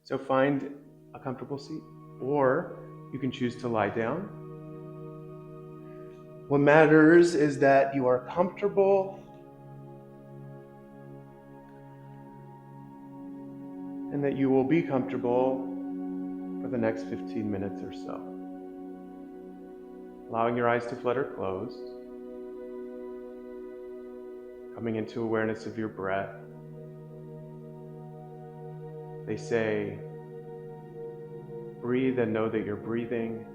So find a comfortable seat, or you can choose to lie down. What matters is that you are comfortable and that you will be comfortable for the next 15 minutes or so. Allowing your eyes to flutter closed, coming into awareness of your breath. They say, breathe and know that you're breathing,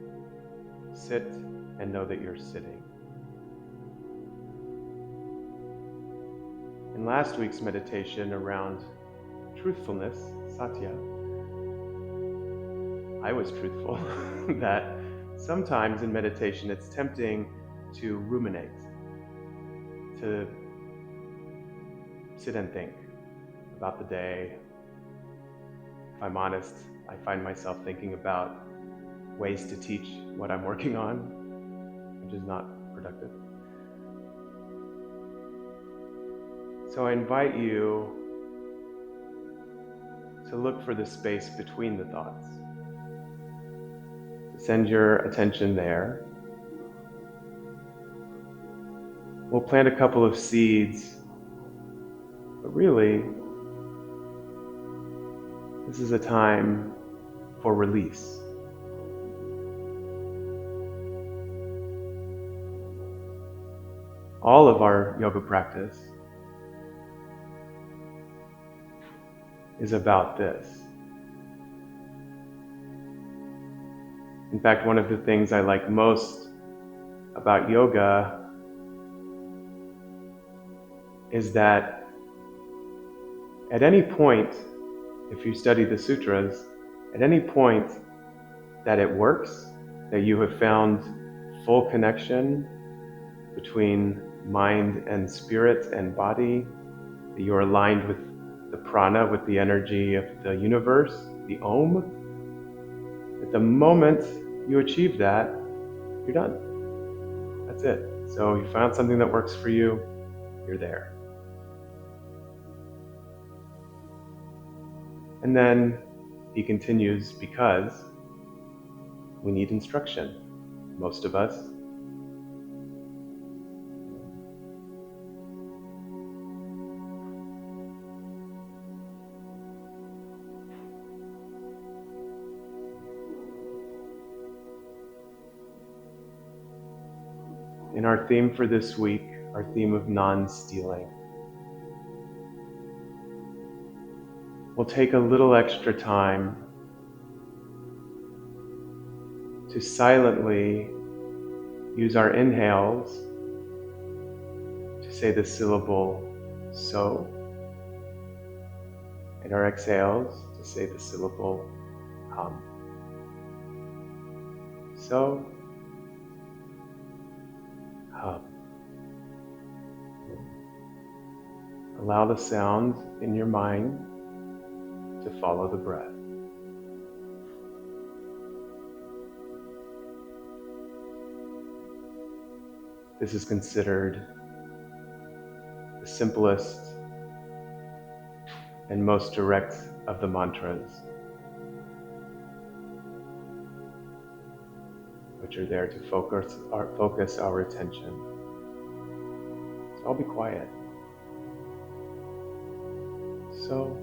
sit and know that you're sitting. In last week's meditation around truthfulness, satya, I was truthful that sometimes in meditation it's tempting to ruminate, to sit and think about the day. If I'm honest, I find myself thinking about ways to teach what I'm working on, which is not productive. So I invite you to look for the space between the thoughts. To send your attention there. We'll plant a couple of seeds, but really, this is a time for release. All of our yoga practice is about this. In fact, one of the things I like most about yoga is that at any point, if you study the sutras, at any point that it works, that you have found full connection between mind and spirit and body, that you're aligned with the prana, with the energy of the universe, the Om, at the moment you achieve that, you're done. That's it. So you found something that works for you, you're there. And then he continues, because we need instruction, most of us. In our theme for this week, our theme of non-stealing, we'll take a little extra time to silently use our inhales to say the syllable so, and our exhales to say the syllable hum. So, hum. Allow the sound in your mind to follow the breath. This is considered the simplest and most direct of the mantras, which are there to focus our attention. So I'll be quiet. So,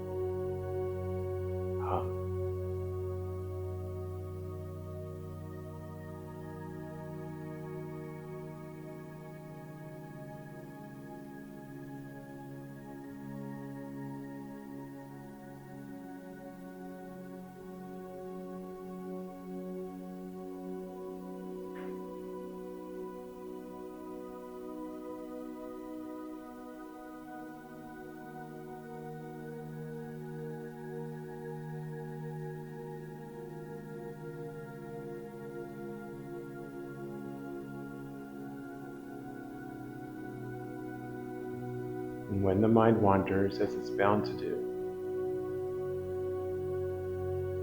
hum. And when the mind wanders, as it's bound to do,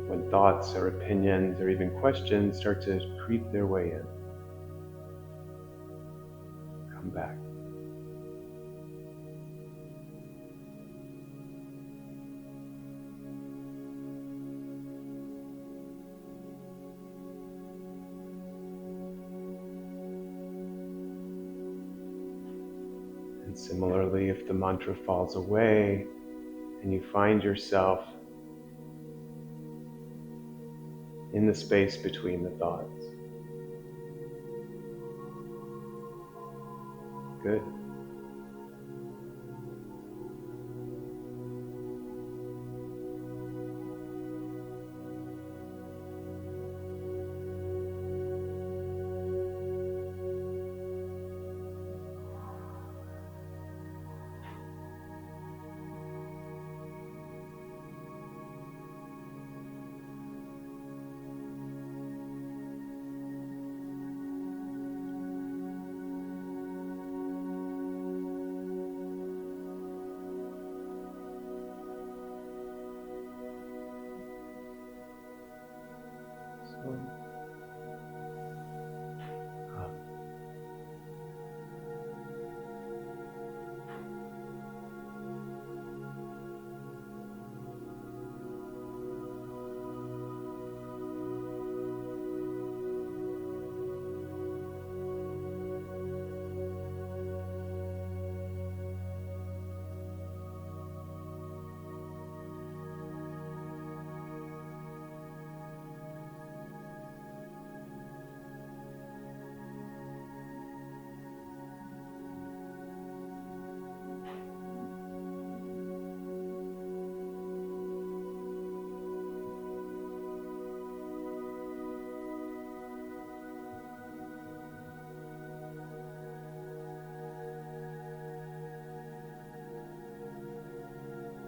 when thoughts or opinions or even questions start to creep their way in, come back. And similarly, if the mantra falls away and you find yourself in the space between the thoughts, good.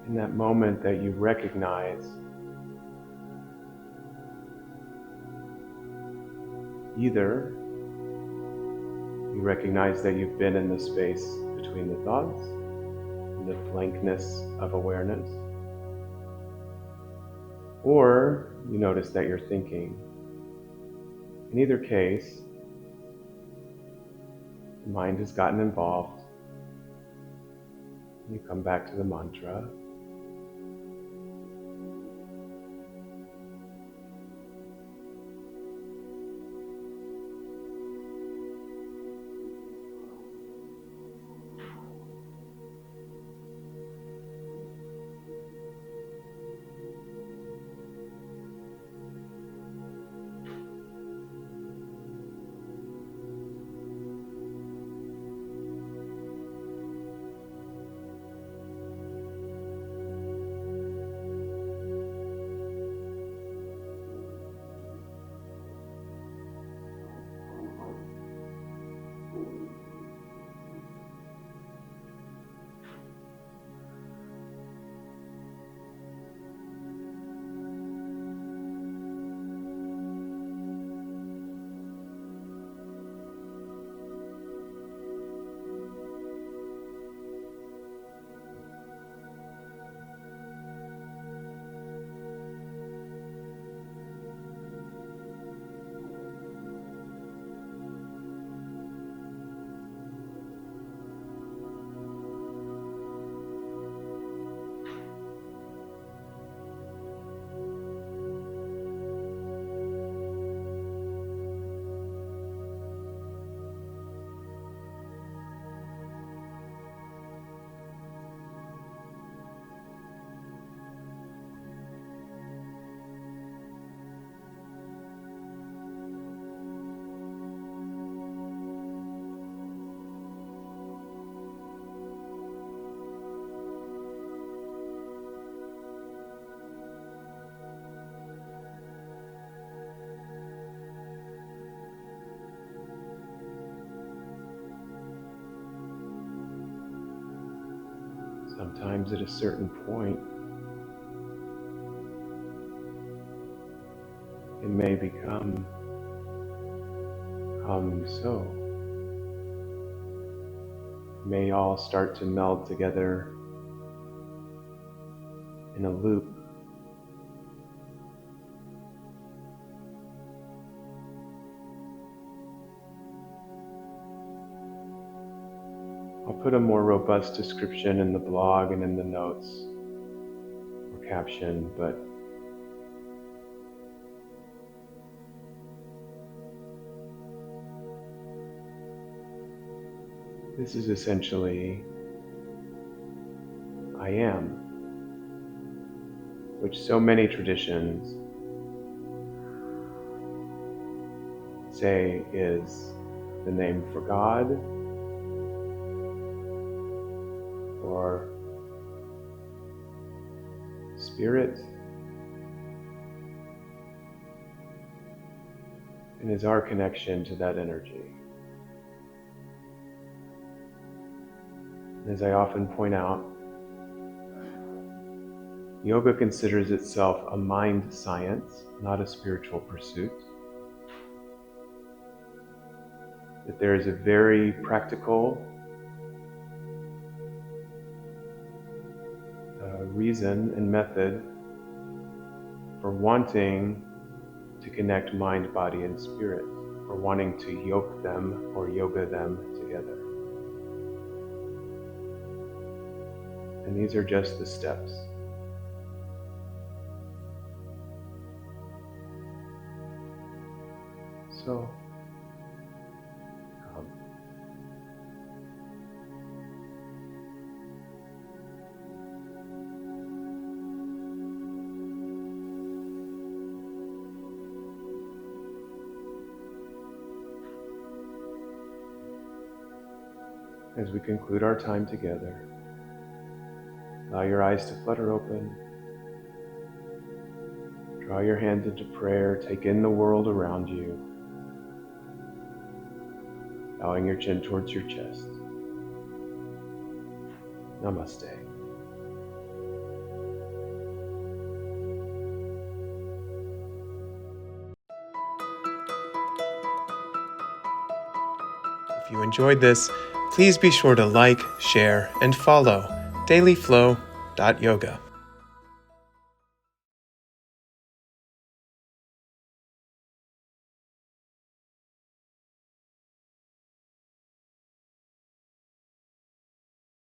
In that moment that you recognize either you recognize that you've been in the space between the thoughts, in the blankness of awareness, or you notice that you're thinking. In either case, the mind has gotten involved. You come back to the mantra. Sometimes at a certain point, it may become so. It may all start to meld together in a loop. I'll put a more robust description in the blog and in the notes or caption, but this is essentially am, which so many traditions say is the name for God or Spirit, and is our connection to that energy. As I often point out, yoga considers itself a mind science, not a spiritual pursuit. That there is a very practical reason and method for wanting to connect mind, body, and spirit, or wanting to yoke them or yoga them together. And these are just the steps. So, come. As we conclude our time together, allow your eyes to flutter open. Draw your hands into prayer. Take in the world around you. Bowing your chin towards your chest. Namaste. If you enjoyed this, please be sure to like, share, and follow dailyflow.yoga.